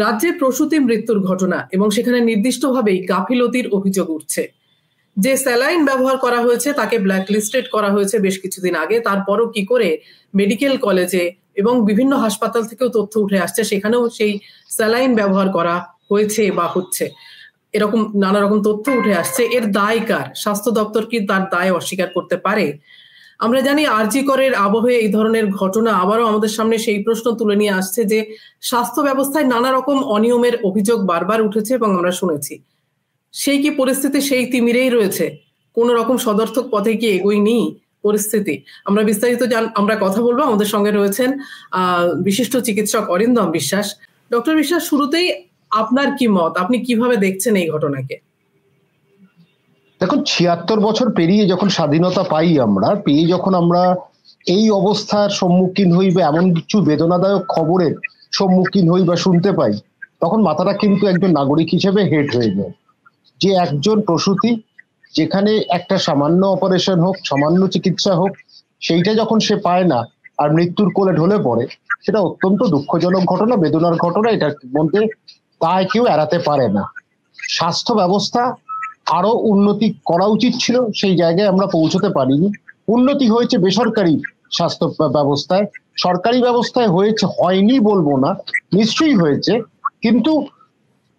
রাজ্যে প্রসূতি মৃত্যুর ঘটনা এবং সেখানে নির্দিষ্টভাবেই গাফিলতির অভিযোগ উঠছে। যে স্যালাইন ব্যবহার করা হয়েছে তাকে ব্ল্যাকলিস্টেড করা হয়েছে বেশ কিছুদিন আগে, তারপরও কি করে মেডিকেল কলেজে এবং বিভিন্ন হাসপাতাল থেকেও তথ্য উঠে আসছে সেখানেও সেই স্যালাইন ব্যবহার করা হয়েছে বা হচ্ছে, এরকম নানা রকম তথ্য উঠে আসছে। এর দায় কার? স্বাস্থ্য দপ্তর কি তার দায় অস্বীকার করতে পারে? আমরা জানি আরজি করের আবহে এই ধরনের ঘটনা আবারও আমাদের সামনে সেই প্রশ্ন তুলে নিয়ে আসছে যে স্বাস্থ্য ব্যবস্থায় নানা রকম অনিয়মের অভিযোগ বারবার উঠেছে এবং আমরা শুনেছি। সেই কি পরিস্থিতি সেই তিমিরেই রয়েছে? কোন রকম সদর্থক পথে কি এগোয়নি পরিস্থিতি? আমরা বিস্তারিত আমরা কথা বলবো। আমাদের সঙ্গে রয়েছেন বিশিষ্ট চিকিৎসক অরিন্দম বিশ্বাস। ডক্টর বিশ্বাস, শুরুতেই আপনার কি মত? আপনি কিভাবে দেখছেন এই ঘটনাকে? দেখুন, ৭৬ বছর পেরিয়ে যখন স্বাধীনতা পাই যখন আমরা এই অবস্থার সম্মুখীন হই বা এমন কিছু বেদনাদায়ক খবরের সম্মুখীন হই বা শুনতে পাই, তখন মাথাটা কিন্তু একজন নাগরিক হিসেবে হেট হয়ে যায়। যে একজন প্রসূতি, যেখানে একটা সামান্য অপারেশন হোক, সামান্য চিকিৎসা হোক, সেইটা যখন সে পায় না আর মৃত্যুর কোলে ঢলে পড়ে, সেটা অত্যন্ত দুঃখজনক ঘটনা, বেদনার ঘটনা। এটার মধ্যে তাই কেউ এড়াতে পারে না। স্বাস্থ্য ব্যবস্থা আরো উন্নতি করা উচিত ছিল, সেই জায়গায় আমরা পৌঁছতে পারিনি। উন্নতি হয়েছে বেসরকারি স্বাস্থ্য ব্যবস্থায়, সরকারি ব্যবস্থায় হয়নি বলবো না, নিশ্চয়ই হয়েছে, কিন্তু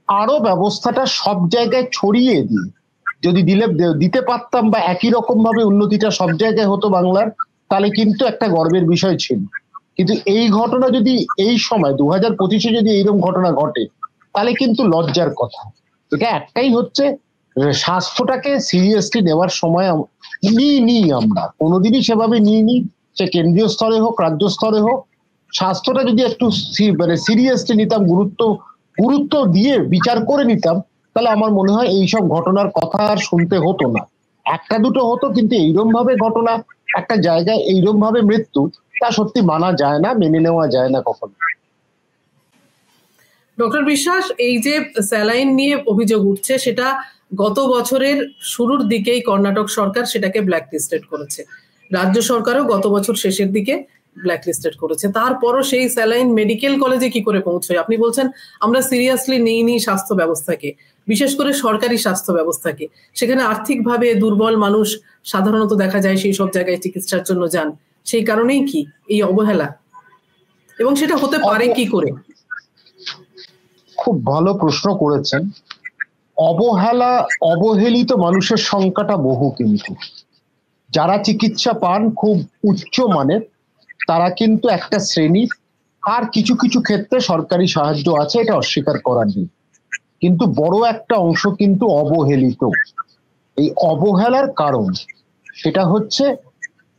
আরো ব্যবস্থাটা সব জায়গায় ছড়িয়ে দিয়ে যদি দিতে পারতাম বা একই রকম ভাবে উন্নতিটা সব জায়গায় হতো বাংলার, তাহলে কিন্তু একটা গর্বের বিষয় ছিল। কিন্তু এই ঘটনা যদি এই সময় 2025-এ যদি এইরকম ঘটনা ঘটে, তাহলে কিন্তু লজ্জার কথা। এটা একটাই হচ্ছে, স্বাস্থ্যটাকে সিরিয়াসলি নেওয়ার সময় নিইনি, আমরা কোনোদিনই সেভাবে নিইনি, সে কেন্দ্রীয় স্তরে হোক, রাজ্য স্তরে হোক। স্বাস্থ্যটা যদি একটু সিরিয়াসলি নিতাম, গুরুত্ব দিয়ে বিচার করে নিতাম, তাহলে আমার মনে হয় এইসব ঘটনার কথা আর শুনতে হতো না। একটা দুটো হতো, কিন্তু এইরকম ভাবে ঘটনা, একটা জায়গায় এইরকম ভাবে মৃত্যু, তা সত্যি মানা যায় না, মেনে নেওয়া যায় না কখনো। ডক্টর বিশ্বাস, এই যে স্যালাইন নিয়ে অভিযোগ উঠছে, সেটা গত বছরের শুরুর দিকেই কর্ণাটক সরকার সেটাকে ব্ল্যাকলিস্টেড করেছে, রাজ্য সরকারও গত বছর শেষের দিকে ব্ল্যাকলিস্টেড করেছে। তারপরও সেই স্যালাইন মেডিকেল কলেজে কি করে পৌঁছয়? আপনি বলছেন আমরা সিরিয়াসলি নিইনি স্বাস্থ্য ব্যবস্থাকে, বিশেষ করে সরকারি স্বাস্থ্য ব্যবস্থাকে। সেখানে আর্থিকভাবে দুর্বল মানুষ সাধারণত দেখা যায় সেই সব জায়গায় চিকিৎসার জন্য যান। সেই কারণেই কি এই অবহেলা, এবং সেটা হতে পারে কি করে? খুব ভালো প্রশ্ন করেছেন। অবহেলিত মানুষের সংখ্যাটা বহু, কিন্তু যারা চিকিৎসা পান খুব উচ্চ মানের, তারা কিন্তু একটা শ্রেণী। আর কিছু কিছু ক্ষেত্রে সরকারি সাহায্য আছে, এটা অস্বীকার করার নেই, কিন্তু বড় একটা অংশ কিন্তু অবহেলিত। এই অবহেলার কারণ সেটা হচ্ছে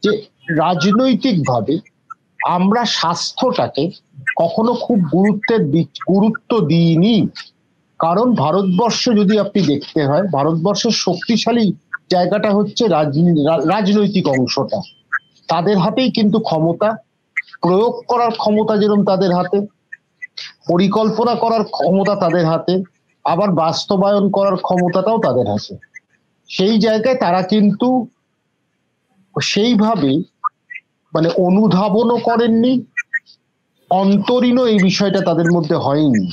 যে রাজনৈতিকভাবে আমরা স্বাস্থ্যটাকে কখনো খুব গুরুত্ব দিইনি। কারণ ভারতবর্ষ যদি আপনি দেখতে হয়, ভারতবর্ষের শক্তিশালী জায়গাটা হচ্ছে রাজনৈতিক অংশটা। তাদের হাতেই কিন্তু ক্ষমতা, প্রয়োগ করার ক্ষমতা যেরকম তাদের হাতে, পরিকল্পনা করার ক্ষমতা তাদের হাতে, আবার বাস্তবায়ন করার ক্ষমতাটাও তাদের হাতে। সেই জায়গায় তারা কিন্তু সেইভাবে অনুধাবনও করেননি, অন্তরীণও এই বিষয়টা তাদের মধ্যে হয়নি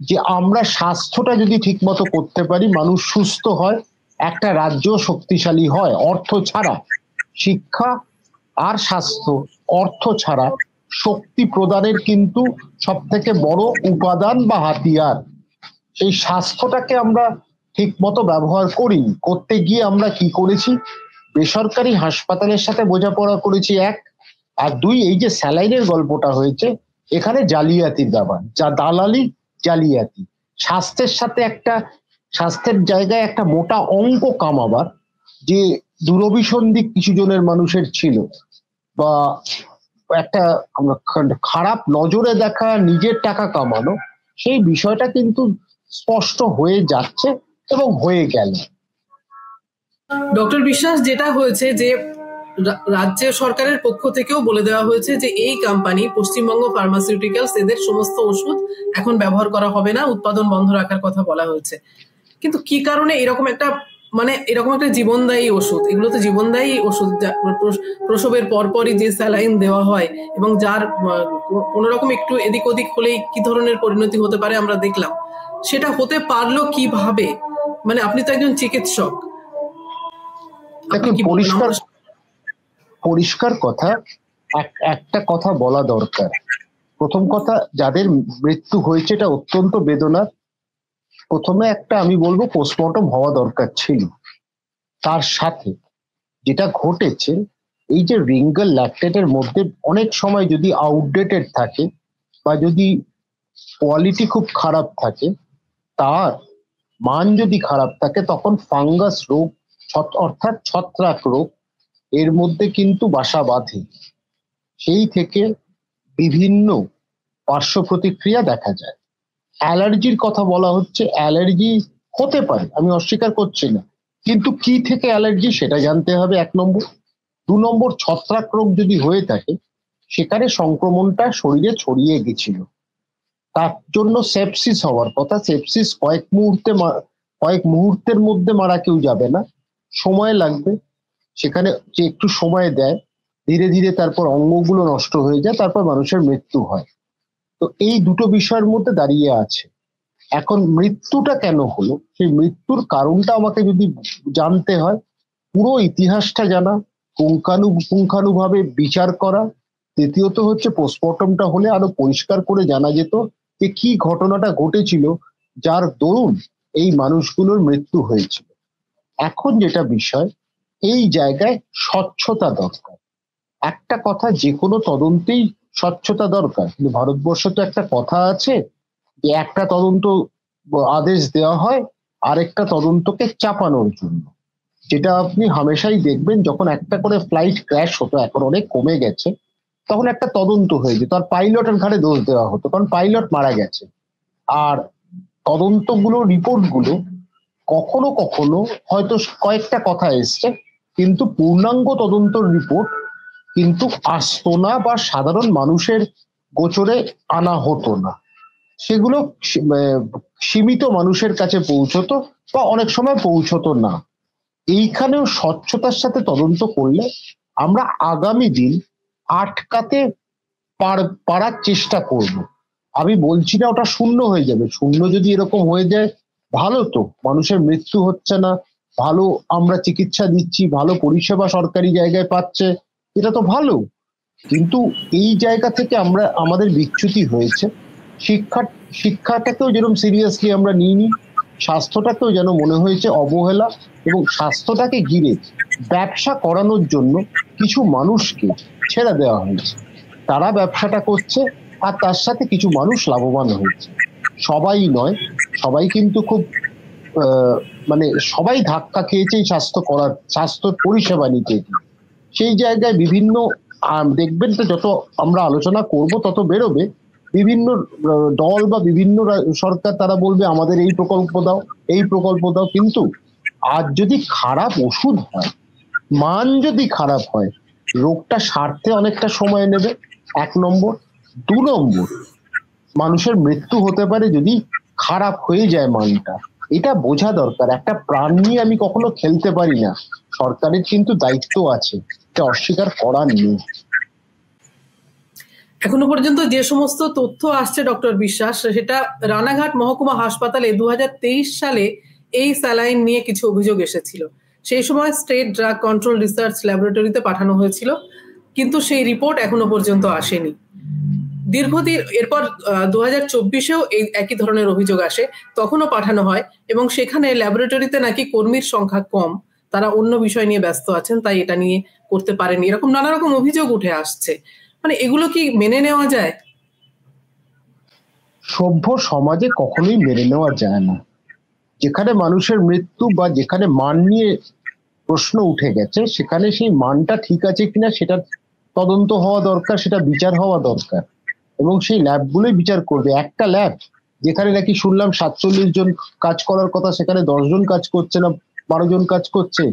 যে আমরা স্বাস্থ্যটা যদি ঠিক মতো করতে পারি, মানুষ সুস্থ হয়, একটা রাজ্য শক্তিশালী হয়। অর্থ ছাড়া, শিক্ষা আর স্বাস্থ্য, অর্থ ছাড়া শক্তি প্রদানের কিন্তু সব থেকে বড় উপাদান বা হাতিয়ার। সেই স্বাস্থ্যটাকে আমরা ঠিক মতো ব্যবহার করি, করতে গিয়ে আমরা কি করেছি, বেসরকারি হাসপাতালের সাথে বোঝাপড়া করেছি, এক। আর দুই, এই যে স্যালাইনের গল্পটা হয়েছে, এখানে জালিয়াতির ব্যাপার, যা দালালি, জালিয়াতি। স্বাস্থ্যের জায়গায় একটা মোটা অঙ্ক কামাবার যে দুরভিসন্ধি কিছু জনের মানুষের ছিল, বা একটা খারাপ নজরে দেখা, নিজের টাকা কামানো, সেই বিষয়টা কিন্তু স্পষ্ট হয়ে যাচ্ছে এবং হয়ে গেল। ডক্টর বিশ্বাস, যেটা হয়েছে যে রাজ্য সরকারের পক্ষ থেকেও বলে দেওয়া হয়েছে যে এই কোম্পানি পশ্চিমবঙ্গ ফার্মাসিউটিক্যালস, এদের সমস্ত ওষুধ এখন ব্যবহার করা হবে না, উৎপাদন বন্ধ রাখার কথা বলা হয়েছে। কিন্তু কি কারণে এরকম একটা মানে এরকম একটা জীবনদায়ী ওষুধ, এগুলো তো জীবনদায়ী ওষুধ, প্রসবের পরপরই যে স্যালাইন দেওয়া হয় এবং যার কোন রকম একটু এদিক ওদিক হলেই কি ধরনের পরিণতি হতে পারে আমরা দেখলাম। সেটা হতে পারলো কিভাবে? মানে আপনি তো একজন চিকিৎসক, পরিষ্কার কথা, একটা কথা বলা দরকার। প্রথম কথা, যাদের মৃত্যু হয়েছে এটা অত্যন্ত বেদনার। প্রথমে একটা আমি বলবো পোস্টমর্টম হওয়া দরকার ছিল। তার সাথে যেটা ঘটেছে, এই যে রিঙ্গল ল্যাকটেটের মধ্যে অনেক সময় যদি আউটডেটেড থাকে বা যদি কোয়ালিটি খুব খারাপ থাকে, তার মান যদি খারাপ থাকে, তখন ফাঙ্গাস রোগ অর্থাৎ ছত্রাক রোগ এর মধ্যে কিন্তু বাসা বাঁধে। সেই থেকে বিভিন্ন পার্শ্ব প্রতিক্রিয়া দেখা যায়। অ্যালার্জির কথা বলা হচ্ছে, অ্যালার্জি হতে পারে, আমি অস্বীকার করছি না, কিন্তু কি থেকে অ্যালার্জি সেটা জানতে হবে, 1 নম্বর। 2 নম্বর, ছত্রাক রোগ যদি হয়ে থাকে সেখানে সংক্রমণটা শরীরে ছড়িয়ে গেছিল, তার জন্য সেপসিস হওয়ার কথা। সেপসিস কয়েক মুহূর্তের মধ্যে মারা কেউ যাবে না, সময় লাগবে। সেখানে যে একটু সময় দেয়, ধীরে ধীরে তারপর অঙ্গগুলো নষ্ট হয়ে যায়, তারপর মানুষের মৃত্যু হয়। তো এই দুটো বিষয়ের মধ্যে দাঁড়িয়ে আছে। এখন মৃত্যুটা কেন হলো, সেই মৃত্যুর কারণটা আমাকে যদি জানতে হয়, পুরো ইতিহাসটা জানা, পুঙ্খানুভাবে বিচার করা। তৃতীয়ত হচ্ছে পোস্টমর্টমটা হলে আরো পরিষ্কার করে জানা যেত যে কি ঘটনাটা ঘটেছিল যার দরুন এই মানুষগুলোর মৃত্যু হয়েছিল। এখন যেটা বিষয়, এই জায়গায় স্বচ্ছতা দরকার। একটা কথা, যে কোনো তদন্তেই স্বচ্ছতা দরকার, কিন্তু ভারতবর্ষে তো একটা কথা আছে যে একটা তদন্ত আদেশ দেওয়া হয় আরেকটা তদন্তকে চাপানোর জন্য। যেটা আপনি হামেশাই দেখবেন, যখন একটা করে ফ্লাইট ক্র্যাশ হতো, এখন অনেক কমে গেছে, তখন একটা তদন্ত হয়ে যেত আর পাইলটের ঘাড়ে দোষ দেওয়া হতো, কারণ পাইলট মারা গেছে। আর তদন্তগুলো, রিপোর্টগুলো কখনো কখনো হয়তো কয়েকটা কথা এসছে, কিন্তু পূর্ণাঙ্গ তদন্তর রিপোর্ট কিন্তু আসতো না বা সাধারণ মানুষের গোচরে আনা হতো না। সেগুলো সীমিত মানুষের কাছে পৌঁছতো বা অনেক সময় পৌঁছতো না। এইখানেও স্বচ্ছতার সাথে তদন্ত করলে আমরা আগামী দিন আটকাতে পারার চেষ্টা করব। আমি বলছি না ওটা শূন্য হয়ে যাবে, শূন্য যদি এরকম হয়ে যায় ভালো, তো মানুষের মৃত্যু হচ্ছে না, ভালো আমরা চিকিৎসা দিচ্ছি, ভালো পরিষেবা সরকারি জায়গায় পাচ্ছে, এটা তো ভালো। কিন্তু এই জায়গা থেকে আমাদের বিচ্যুতি হয়েছে। শিক্ষাটাকেও যেরকম সিরিয়াসলি আমরা নিইনি, স্বাস্থ্যটাকেও যেন মনে হয়েছে অবহেলা, এবং স্বাস্থ্যটাকে ঘিরে ব্যবসা করানোর জন্য কিছু মানুষকে ছেড়ে দেওয়া হয়েছে। তারা ব্যবসাটা করছে আর তার সাথে কিছু মানুষ লাভবান হয়েছে। সবাই নয়, সবাই কিন্তু খুব মানে সবাই ধাক্কা খেয়েছে এই স্বাস্থ্য পরিষেবা নিতে। সেই জায়গায় বিভিন্ন দেখবেন তো, যত আমরা আলোচনা করব তত বেরোবে, বিভিন্ন দল বা বিভিন্ন সরকার তারা বলবে আমাদের এই প্রকল্প দাও, এই প্রকল্প দাও। কিন্তু আজ যদি খারাপ ওষুধ হয়, মান যদি খারাপ হয়, রোগটা সারতে অনেকটা সময় নেবে, 1 নম্বর। 2 নম্বর, মানুষের মৃত্যু হতে পারে যদি খারাপ হয়ে যায় মানটা, এটা বোঝা দরকার। একটা প্রাণ নিয়ে আমি কখনো খেলতে পারি না, সরকারের কিন্তু দায়িত্ব আছে, এটা অস্বীকার করার নেই। এখনো পর্যন্ত যে সমস্ত তথ্য আসছে ডক্টর বিশ্বাস, সেটা রানাঘাট মহকুমা হাসপাতালে 2023 সালে এই স্যালাইন নিয়ে কিছু অভিযোগ এসেছিল। সেই সময় স্টেট ড্রাগ কন্ট্রোল রিসার্চ ল্যাবরেটরিতে পাঠানো হয়েছিল, কিন্তু সেই রিপোর্ট এখনো পর্যন্ত আসেনি। দীর্ঘদিন এরপর 2024-এও এই একই ধরনের অভিযোগ আসে, তখনও পাঠানো হয় এবং সেখানে ল্যাবরেটরিতে নাকি কর্মীর সংখ্যা কম, তারা অন্য বিষয় নিয়ে ব্যস্ত আছেন, তাই এটা নিয়ে করতে পারেনি, এরকম নানা রকম অভিযোগ উঠে আসছে। মানে এগুলো কি মেনে নেওয়া যায়? সভ্য সমাজে কখনোই মেনে নেওয়া যায় না। যেখানে মানুষের মৃত্যু বা যেখানে মান নিয়ে প্রশ্ন উঠে গেছে, সেখানে সেই মানটা ঠিক আছে কিনা সেটা তদন্ত হওয়া দরকার, সেটা বিচার হওয়া দরকার, এবং সেই ল্যাবগুলোই বিচার করবে। একটা ল্যাব যেখানে নাকি শুনলাম 47 জন কাজ করার কথা, সেখানে 10 জন কাজ করছে না, 12 জন কাজ করছে।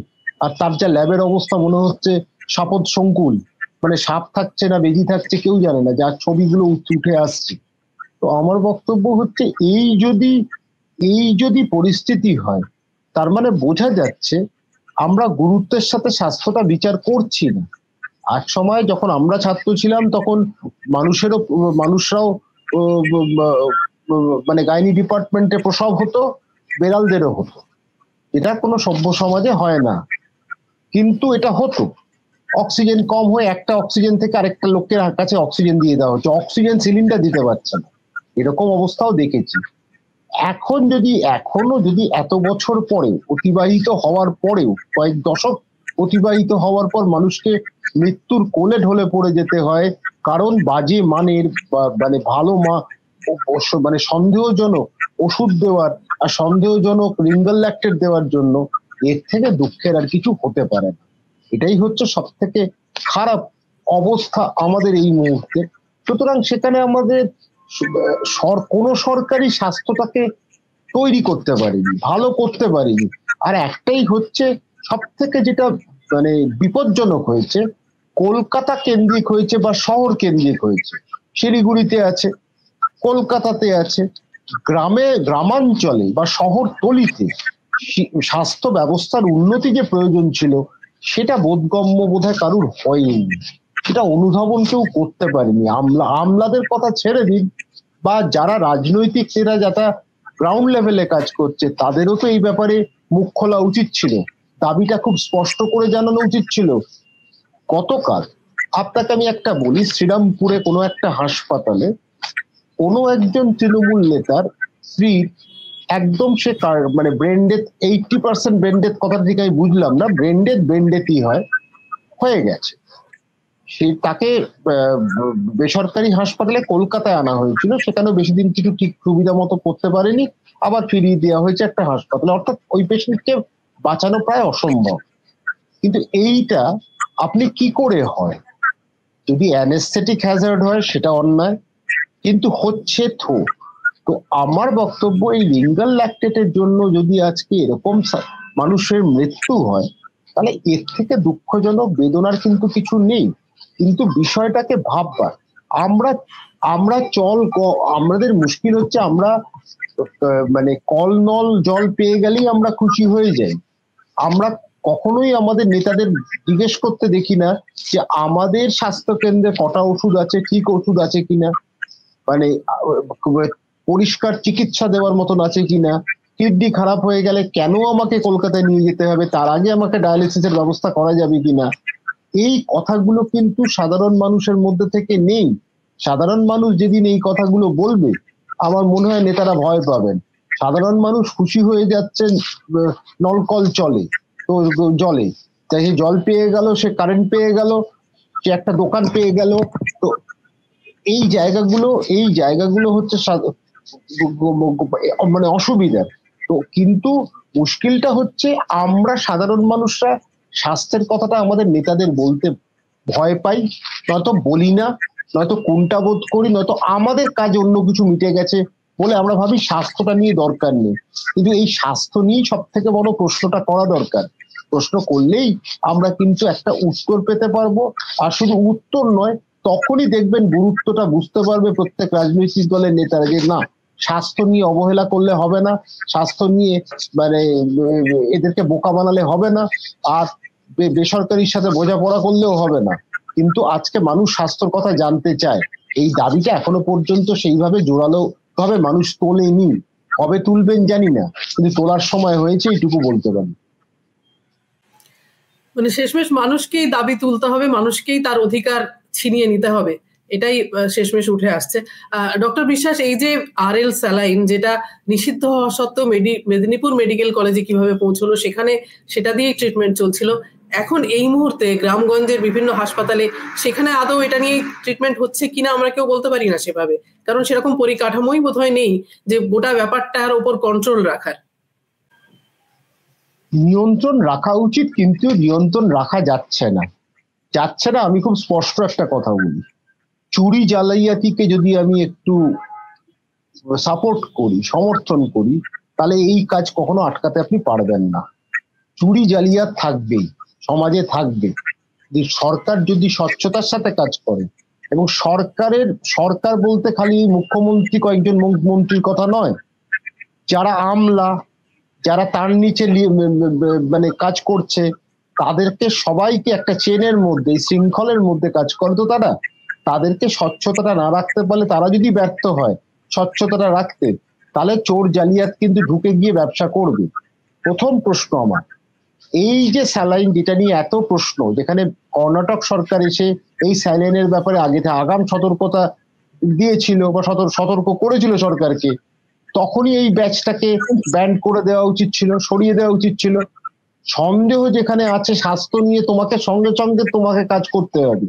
আর তার যা ল্যাবের অবস্থা, মনে হচ্ছে সাপদ সংকুল, মানে সাপ থাকছে না বেজি থাকছে কেউ জানে না, যার ছবিগুলো উঠে আসছে। তো আমার বক্তব্য হচ্ছে, এই যদি পরিস্থিতি হয়, তার মানে বোঝা যাচ্ছে আমরা গুরুত্বের সাথে স্বাস্থ্যটা বিচার করছি না। এক সময় যখন আমরা ছাত্র ছিলাম তখন মানুষরাও মানে গাইনি ডিপার্টমেন্টে প্রসব হতো, বেড়ালদেরও হতো। এটা কোনো সভ্য সমাজে হয় না, কিন্তু এটা হতো। অক্সিজেন কম হয়ে একটা অক্সিজেন থেকে আরেকটা লোকের কাছে অক্সিজেন দিয়ে দেওয়া হচ্ছে, অক্সিজেন সিলিন্ডার দিতে পারছে না, এরকম অবস্থাও দেখেছি। এখনো যদি এত বছর পরে অতিবাহিত হওয়ার পরেও, কয়েক দশক অতিবাহিত হওয়ার পর মানুষকে মৃত্যুর কোলে ঢলে পড়ে যেতে হয় কারণ বাজে মানের মানে মানে সন্দেহজনক ওষুধ দেওয়ার আর সন্দেহজনক রিঙ্গল ল্যাকটেট দেওয়ার জন্য, এর থেকে দুঃখের আর কিছু হতে পারে না। এটাই হচ্ছে সব থেকে খারাপ অবস্থা আমাদের এই মুহূর্তে। সুতরাং সেখানে আমাদের কোনো সরকারি স্বাস্থ্যটাকে তৈরি করতে পারেনি, ভালো করতে পারেনি। আর একটাই হচ্ছে সব থেকে যেটা মানে বিপজ্জনক হয়েছে, কলকাতা কেন্দ্রিক হয়েছে বা শহর কেন্দ্রিক হয়েছে। শিলিগুড়িতে আছে, কলকাতাতে আছে, গ্রামাঞ্চলে বা শহরতলিতে স্বাস্থ্য ব্যবস্থার উন্নতি যে প্রয়োজন ছিল সেটা বোধগম্য বোধহয় কারুর হয়নি, সেটা অনুধাবন কেউ করতে পারেনি। আমলাদের কথা ছেড়ে দিন, বা যারা রাজনৈতিক নেতা যারা গ্রাউন্ড লেভেলে কাজ করছে তাদেরও তো এই ব্যাপারে মুখ খোলা উচিত ছিল, দাবিটা খুব স্পষ্ট করে জানানো উচিত ছিল। গতকাল আপনাকে আমি একটা বলি, শ্রীরামপুরে কোনো একটা হাসপাতালে কোনো একজন তৃণমূল নেতার স্ত্রী একদম সে মানে ব্রেন ডেথ, 80% ব্রেন ডেথ, কথা ঠিক আমি বুঝলাম না, ব্রেন ডেথই হয়ে গেছে। তাকে বেসরকারি হাসপাতালে কলকাতায় আনা হয়েছিল, সেখানেও বেশি দিন কিছু ঠিক সুবিধা মতো করতে পারেনি, আবার ফিরিয়ে দেওয়া হয়েছে একটা হাসপাতালে। অর্থাৎ ওই পেশেন্টকে বাঁচানো প্রায় অসম্ভব। কিন্তু এইটা আপনি কি করে হয়? যদি অ্যানেস্থেটিক হ্যাজার্ড হয় সেটা অন্যায়, কিন্তু হচ্ছে তো আমার বক্তব্য এই রিঙ্গল ল্যাকটেটের জন্য যদি আজকে এরকম মানুষের মৃত্যু হয় তাহলে এর থেকে দুঃখজনক বেদনার কিন্তু কিছু নেই। কিন্তু বিষয়টাকে ভাববার, আমাদের মুশকিল হচ্ছে আমরা মানে কল নল জল পেয়ে গেলেই আমরা খুশি হয়ে যাই। আমরা কখনোই আমাদের নেতাদের জিজ্ঞেস করতে দেখি না যে আমাদের স্বাস্থ্য কেন্দ্রে কটা ওষুধ আছে, ঠিক ওষুধ আছে কিনা, মানে পরিষ্কার চিকিৎসা দেওয়ার মতন আছে কিনা, কিডনি খারাপ হয়ে গেলে কেন আমাকে কলকাতায় নিয়ে যেতে হবে, তার আগে আমাকে ডায়ালিসিসের ব্যবস্থা করা যাবে কিনা। এই কথাগুলো কিন্তু সাধারণ মানুষের মধ্যে থেকে নেই। সাধারণ মানুষ যেদিন এই কথাগুলো বলবে আমার মনে হয় নেতারা ভয় পাবেন। সাধারণ মানুষ খুশি হয়ে যাচ্ছেন, নলকল চলে তো জলে, তাই সে জল পেয়ে গেল, সে কারেন্ট পেয়ে গেল, সে একটা দোকান পেয়ে গেল। তো এই জায়গাগুলো হচ্ছে মানে অসুবিধা। তো কিন্তু মুশকিলটা হচ্ছে আমরা সাধারণ মানুষরা স্বাস্থ্যের কথাটা আমাদের নেতাদের বলতে ভয় পাই, নয়তো বলি না, নয়তো কোনটা বোধ করি, নয়তো আমাদের কাজ অন্য কিছু মিটে গেছে বলে আমরা ভাবি স্বাস্থ্যটা নিয়ে দরকার নেই। কিন্তু এই স্বাস্থ্য নিয়েই সব থেকে বড় প্রশ্নটা করা দরকার। প্রশ্ন করলেই আমরা কিন্তু একটা উত্তর পেতে পারবো। আর শুধু উত্তর নয়, তখনই দেখবেন গুরুত্বটা বুঝতে পারবে প্রত্যেক রাজনৈতিক দলের নেতারা যে না, স্বাস্থ্য নিয়ে অবহেলা করলে হবে না, স্বাস্থ্য নিয়ে মানে এদেরকে বোকা বানালে হবে না, আর বেসরকারির সাথে বোঝাপড়া করলেও হবে না। কিন্তু আজকে মানুষ স্বাস্থ্যর কথা জানতে চায়, এই দাবিটা এখনো পর্যন্ত সেইভাবে জোরালো ভাবে মানুষ তোলেনি। কবে তুলবেন জানি না, কিন্তু তোলার সময় হয়েছে এইটুকু বলতে পারি। মানে শেষমেশ মানুষকেই দাবি তুলতে হবে, মানুষকেই তার অধিকার ছিনিয়ে নিতে হবে, এটাই শেষমেশ উঠে আসছে। ডক্টর বিশ্বাস, এই যে আরএল স্যালাইন যেটা নিষিদ্ধ হওয়া সত্ত্বেও মেদিনীপুর মেডিকেল কলেজে কিভাবে পৌঁছলো, সেখানে সেটা দিয়েই ট্রিটমেন্ট চলছিল। এখন এই মুহূর্তে গ্রামগঞ্জের বিভিন্ন হাসপাতালে সেখানে আদৌ এটা নিয়ে ট্রিটমেন্ট হচ্ছে কিনা আমরা কেউ বলতে পারি না সেভাবে, কারণ সেরকম পরিকাঠামোই বোধহয় নেই যে গোটা ব্যাপারটার উপর কন্ট্রোল রাখার। নিয়ন্ত্রণ রাখা উচিত, কিন্তু নিয়ন্ত্রণ রাখা যাচ্ছে না। আমি খুব স্পষ্ট একটা কথা বলি, চুরি জালিয়াতিকে যদি আমি একটু সাপোর্ট করি, সমর্থন করি, তাহলে এই কাজ কখনো আটকাতে আপনি পারবেন না। চুরি জালিয়াত থাকবেই, সমাজে থাকবে। সরকার যদি স্বচ্ছতার সাথে কাজ করে, এবং সরকার বলতে খালি মুখ্যমন্ত্রী, কয়েকজন মন্ত্রীর কথা নয়, যারা আমলা, যারা তার নিচে মানে কাজ করছে, তাদেরকে সবাইকে একটা চেনের মধ্যে, শৃঙ্খলের মধ্যে কাজ করে, তো তারা তাদেরকে স্বচ্ছতাটা না রাখতে পারলে, তারা যদি ব্যর্থ হয় স্বচ্ছতাটা রাখতে, তাহলে চোর জালিয়াত কিন্তু ঢুকে গিয়ে ব্যবসা করবে। প্রথম প্রশ্ন আমার, এই যে স্যালাইন যেটা নিয়ে এত প্রশ্ন, যেখানে কর্ণাটক সরকার এসে এই স্যালাইনের ব্যাপারে আগে আগাম সতর্কতা দিয়েছিল বা সতর্ক করেছিল সরকারকে, তখনই এই ব্যাচটাকে ব্যান করে দেওয়া উচিত ছিল, সরিয়ে দেওয়া উচিত ছিল। সন্দেহ যেখানে আছে স্বাস্থ্য নিয়ে, তোমাকে সঙ্গে সঙ্গে তোমাকে কাজ করতে হবে,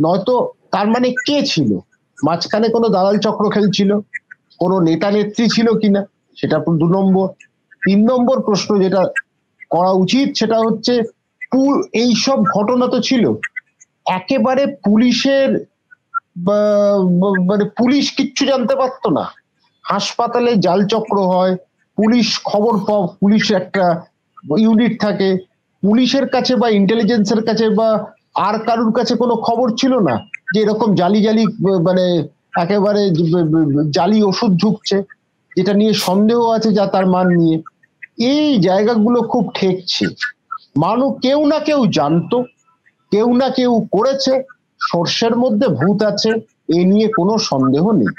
নয়তো তার মানে কে ছিল মাঝখানে? কোনো দালাল চক্র খেলছিল, কোনো নেতা নেত্রী ছিল কিনা, সেটা 2 নম্বর। 3 নম্বর প্রশ্ন যেটা করা উচিত সেটা হচ্ছে, এইসব ঘটনা তো ছিল একেবারে পুলিশের মানে পুলিশ কিচ্ছু জানতে পারতো না। হাসপাতালে জাল চক্র হয়, পুলিশ খবর পাও, পুলিশ একটা ইউনিট থাকে, পুলিশের কাছে বা ইন্টেলিজেন্সের কাছে বা আর কারুর কাছে কোনো খবর ছিল না যে এরকম জালি জালি মানে একেবারে জালি ওষুধ ঢুকছে, যেটা নিয়ে সন্দেহ আছে যা তার মান নিয়ে। এই জায়গাগুলো খুব ঠেকছে। মানুষ কেউ না কেউ জানতো, কেউ না কেউ করেছে, সর্ষের মধ্যে ভূত আছে, এ নিয়ে কোনো সন্দেহ নেই।